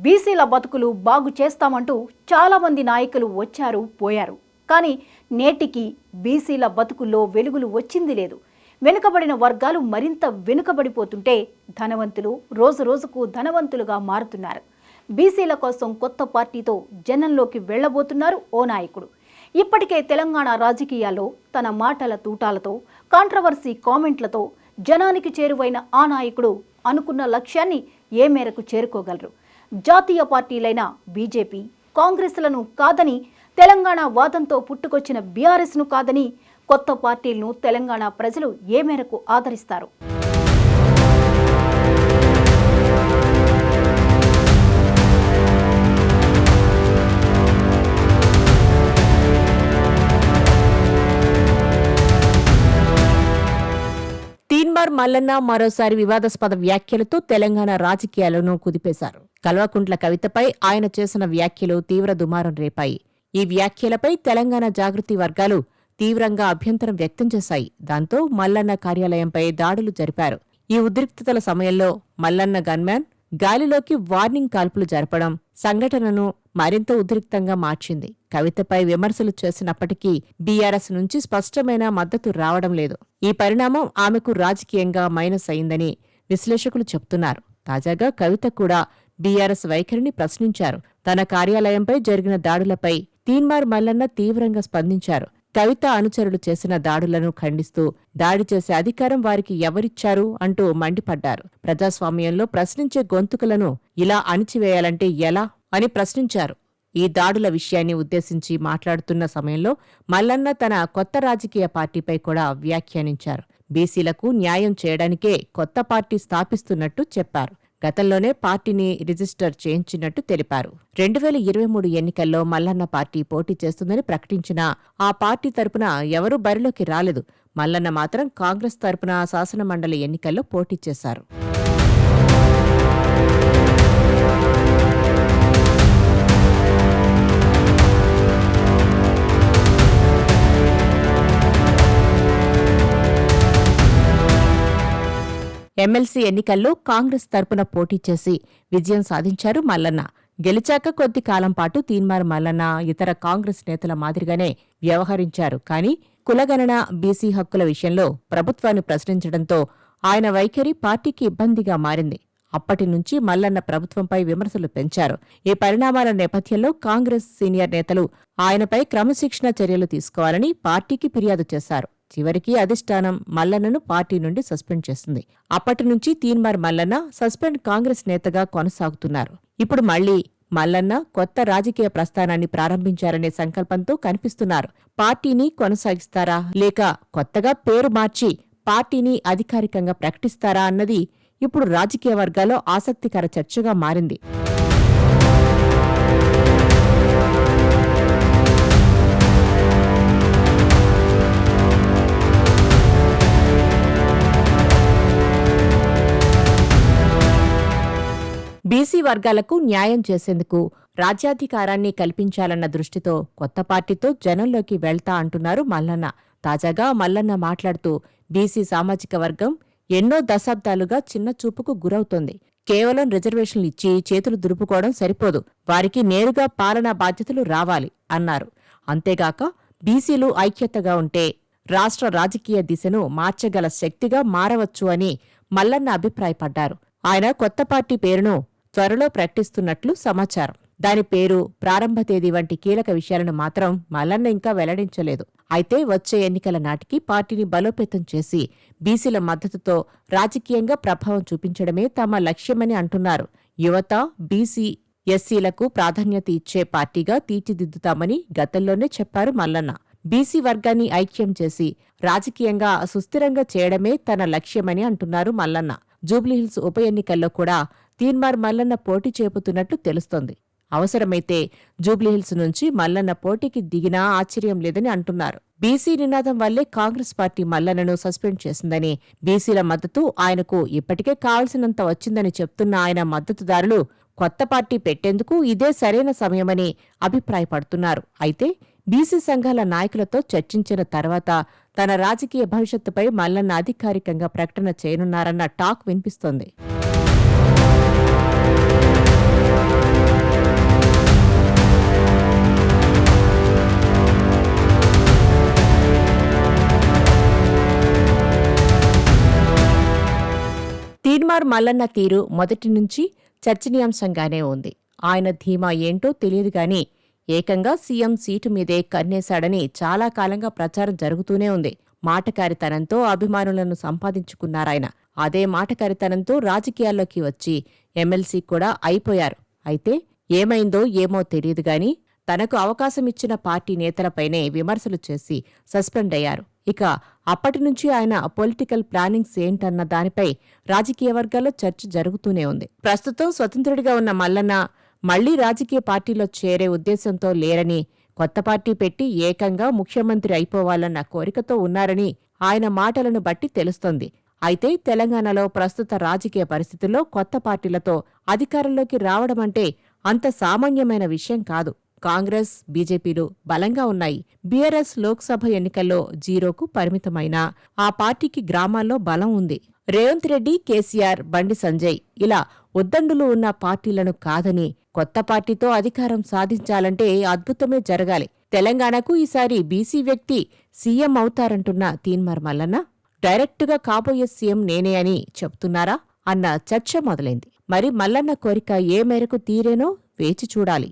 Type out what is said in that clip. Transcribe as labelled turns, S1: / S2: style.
S1: బీసీల బతుకులు బాగు చేస్తామంటూ చాలామంది నాయకులు వచ్చారు పోయారు. కానీ నేటికి బీసీల బతుకుల్లో వెలుగులు వచ్చింది లేదు. వెనుకబడిన వర్గాలు మరింత వెనుకబడిపోతుంటే ధనవంతులు రోజు రోజుకు ధనవంతులుగా మారుతున్నారు. బీసీల కోసం కొత్త పార్టీతో జనంలోకి వెళ్లబోతున్నారు ఓ నాయకుడు. ఇప్పటికే తెలంగాణ రాజకీయాల్లో తన మాటల తూటాలతో, కాంట్రవర్సీ కామెంట్లతో జనానికి చేరువైన ఆ నాయకుడు అనుకున్న లక్ష్యాన్ని ఏ మేరకు చేరుకోగలరు? జాతీయ పార్టీలైన బీజేపీ, కాంగ్రెస్లను కాదని, తెలంగాణ వాదంతో పుట్టుకొచ్చిన బీఆర్ఎస్ను కాదని కొత్త పార్టీలను తెలంగాణ ప్రజలు ఏ మేరకు ఆదరిస్తారు?
S2: తీన్మార్ మల్లన్న మరోసారి వివాదాస్పద వ్యాఖ్యలతో తెలంగాణ రాజకీయాలను కుదిపేశారు. కల్వకుంట్ల కవితపై ఆయన చేసిన వ్యాఖ్యలు తీవ్ర దుమారం రేపాయి. ఈ వ్యాఖ్యలపై తెలంగాణ జాగృతి వర్గాలు తీవ్రంగా అభ్యంతరం వ్యక్తం చేశాయి. దాంతో మల్లన్న కార్యాలయంపై దాడులు జరిపారు. ఈ ఉద్రిక్తతల సమయంలో మల్లన్న గన్మ్యాన్ గాలిలోకి వార్నింగ్ కాల్పులు జరపడం సంఘటనను మరింత ఉద్రిక్తంగా మార్చింది. కవితపై విమర్శలు చేసినప్పటికీ బీఆర్ఎస్ నుంచి స్పష్టమైన మద్దతు రావడం లేదు. ఈ పరిణామం ఆమెకు రాజకీయంగా మైనస్ అయిందని విశ్లేషకులు చెబుతున్నారు. తాజాగా కవిత కూడా బీఆర్ఎస్ వైఖరిని ప్రశ్నించారు. తన కార్యాలయంపై జరిగిన దాడులపై తీన్మార్ మల్లన్న తీవ్రంగా స్పందించారు. కవిత అనుచరులు చేసిన దాడులను ఖండిస్తూ దాడి చేసే అధికారం వారికి ఎవరిచ్చారు అంటూ మండిపడ్డారు. ప్రజాస్వామ్యంలో ప్రశ్నించే గొంతుకలను ఇలా అణిచివేయాలంటే ఎలా అని ప్రశ్నించారు. ఈ దాడుల విషయాన్ని ఉద్దేశించి మాట్లాడుతున్న సమయంలో మల్లన్న తన కొత్త రాజకీయ పార్టీపై కూడా వ్యాఖ్యానించారు. బీసీలకు న్యాయం చేయడానికే కొత్త పార్టీ స్థాపిస్తున్నట్టు చెప్పారు. గతంలోనే పార్టీని రిజిస్టర్ చేయించినట్టు తెలిపారు. 2023 ఎన్నికల్లో మల్లన్న పార్టీ పోటీ చేస్తుందని ప్రకటించినా ఆ పార్టీ తరపున ఎవరూ బరిలోకి రాలేదు. మల్లన్న మాత్రం కాంగ్రెస్ తరపున శాసనమండలి ఎన్నికల్లో పోటీ చేశారు. ఎమ్మెల్సీ ఎన్నికల్లో కాంగ్రెస్ తరపున పోటీ చేసి విజయం సాధించారు మల్లన్న. గెలిచాక కొద్ది కాలం పాటు తీన్మార్ మల్లన్న ఇతర కాంగ్రెస్ నేతల మాదిరిగానే వ్యవహరించారు. కానీ కులగణన, బీసీ హక్కుల విషయంలో ప్రభుత్వాన్ని ప్రశ్నించడంతో ఆయన వైఖరి పార్టీకి ఇబ్బందిగా మారింది. అప్పటి నుంచి మల్లన్న ప్రభుత్వంపై విమర్శలు పెంచారు. ఈ పరిణామాల నేపథ్యంలో కాంగ్రెస్ సీనియర్ నేతలు ఆయనపై క్రమశిక్షణ చర్యలు తీసుకోవాలని పార్టీకి ఫిర్యాదు చేశారు. చివరికి అధిష్టానం మల్లన్నను పార్టీ నుండి సస్పెండ్ చేసింది. అప్పటి నుంచి తీన్మార్ మల్లన్న సస్పెండ్ కాంగ్రెస్ నేతగా కొనసాగుతున్నారు. ఇప్పుడు మళ్లీ మల్లన్న కొత్త రాజకీయ ప్రస్థానాన్ని ప్రారంభించారనే సంకల్పంతో కనిపిస్తున్నారు. పార్టీని కొనసాగిస్తారా లేక కొత్తగా పేరు మార్చి పార్టీని అధికారికంగా ప్రకటిస్తారా అన్నది ఇప్పుడు రాజకీయ వర్గాల్లో ఆసక్తికర చర్చగా మారింది. బీసీ వర్గాలకు న్యాయం చేసేందుకు రాజ్యాధికారాన్ని కల్పించాలన్న దృష్టితో కొత్త పార్టీతో జనంలోకి వెళ్తా అంటున్నారు మల్లన్న. తాజాగా మల్లన్న మాట్లాడుతూ బీసీ సామాజిక వర్గం ఎన్నో దశాబ్దాలుగా చిన్నచూపుకు గురవుతోంది. కేవలం రిజర్వేషన్లు ఇచ్చి చేతులు దులుపుకోవడం సరిపోదు, వారికి నేరుగా పాలనా బాధ్యతలు రావాలి అన్నారు. అంతేగాక బీసీలు ఐక్యతగా ఉంటే రాష్ట్ర రాజకీయ దిశను మార్చగల శక్తిగా మారవచ్చు అని మల్లన్న అభిప్రాయపడ్డారు. ఆయన కొత్త పార్టీ పేరును త్వరలో ప్రకటిస్తున్నట్లు సమాచారం. దాని పేరు, ప్రారంభ తేదీ వంటి కీలక విషయాలను మాత్రం మల్లన్న ఇంకా వెల్లడించలేదు. అయితే వచ్చే ఎన్నికల నాటికి పార్టీని బలోపేతం చేసి బీసీల మద్దతుతో రాజకీయంగా ప్రభావం చూపించడమే తమ లక్ష్యమని అంటున్నారు. యువత, బీసీ, ఎస్సీలకు ప్రాధాన్యత ఇచ్చే పార్టీగా తీర్చిదిద్దుతామని గతంలోనే చెప్పారు మల్లన్న. బీసీ వర్గాన్ని ఐక్యం చేసి రాజకీయంగా సుస్థిరంగా చేయడమే తన లక్ష్యమని అంటున్నారు మల్లన్న. జూబ్లీహిల్స్ ఉప ఎన్నికల్లో కూడా తీన్మార్ మల్లన్న పోటీ చేపుతున్నట్లు తెలుస్తోంది. అవసరమైతే జూబ్లీహిల్స్ నుంచి మల్లన్న పోటీకి దిగినా ఆశ్చర్యం లేదని అంటున్నారు. బీసీ నినాదం వల్లే కాంగ్రెస్ పార్టీ మల్లన్నను సస్పెండ్ చేసిందని, బీసీల మద్దతు ఆయనకు ఇప్పటికే కావలసినంత వచ్చిందని చెప్తున్న ఆయన మద్దతుదారులు కొత్త పార్టీ పెట్టేందుకు ఇదే సరైన సమయమని అభిప్రాయపడుతున్నారు. అయితే బీసీ సంఘాల నాయకులతో చర్చించిన తర్వాత తన రాజకీయ భవిష్యత్తుపై మల్లన్న అధికారికంగా ప్రకటన చేయనున్నారన్న టాక్ వినిపిస్తోంది. తీన్మార్ మల్లన్న తీరు మొదటి నుంచి చర్చనీయాంశంగానే ఉంది. ఆయన ధీమా ఏంటో తెలియదు గాని ఏకంగా సీఎం సీటు మీదే కన్నేశాడని చాలా కాలంగా ప్రచారం జరుగుతూనే ఉంది. మాటకారితనంతో అభిమానులను సంపాదించుకున్నారాయన. అదే మాటకారితనంతో రాజకీయాల్లోకి వచ్చి ఎమ్మెల్సీ కూడా అయిపోయారు. అయితే ఏమైందో ఏమో తెలియదు గాని తనకు అవకాశమిచ్చిన పార్టీ నేతలపైనే విమర్శలు చేసి సస్పెండ్ అయ్యారు. ఇక అప్పటినుంచి ఆయన పొలిటికల్ ప్లానింగ్స్ ఏంటన్న దానిపై రాజకీయ వర్గాల్లో చర్చ జరుగుతూనే ఉంది. ప్రస్తుతం స్వతంత్రుడిగా ఉన్న మల్లన్న మళ్లీ రాజకీయ పార్టీలో చేరే ఉద్దేశంతో లేరని, కొత్త పార్టీ పెట్టి ఏకంగా ముఖ్యమంత్రి అయిపోవాలన్న కోరికతో ఉన్నారని ఆయన మాటలను బట్టి తెలుస్తోంది. అయితే తెలంగాణలో ప్రస్తుత రాజకీయ పరిస్థితుల్లో కొత్త పార్టీలతో అధికారంలోకి రావడమంటే అంత సామాన్యమైన విషయం కాదు. కాంగ్రెస్, బీజేపీలు బలంగా ఉన్నాయి. బీఆర్ఎస్ లోక్సభ ఎన్నికల్లో 0కు పరిమితమైన ఆ పార్టీకి గ్రామాల్లో బలం ఉంది. రేవంత్ రెడ్డి, కేసీఆర్, బండి సంజయ్ ఇలా ఉద్దండులు ఉన్న పార్టీలను కాదని కొత్త పార్టీతో అధికారం సాధించాలంటే అద్భుతమే జరగాలి. తెలంగాణకు ఈసారి బీసీ వ్యక్తి సీఎం అవుతారంటున్న తీన్మార్ మల్లన్న డైరెక్టుగా కాబోయే సీఎం నేనే అని చెప్తున్నారా అన్న చర్చ మొదలైంది. మరి మల్లన్న కోరిక ఏ మేరకు తీరేనో వేచి చూడాలి.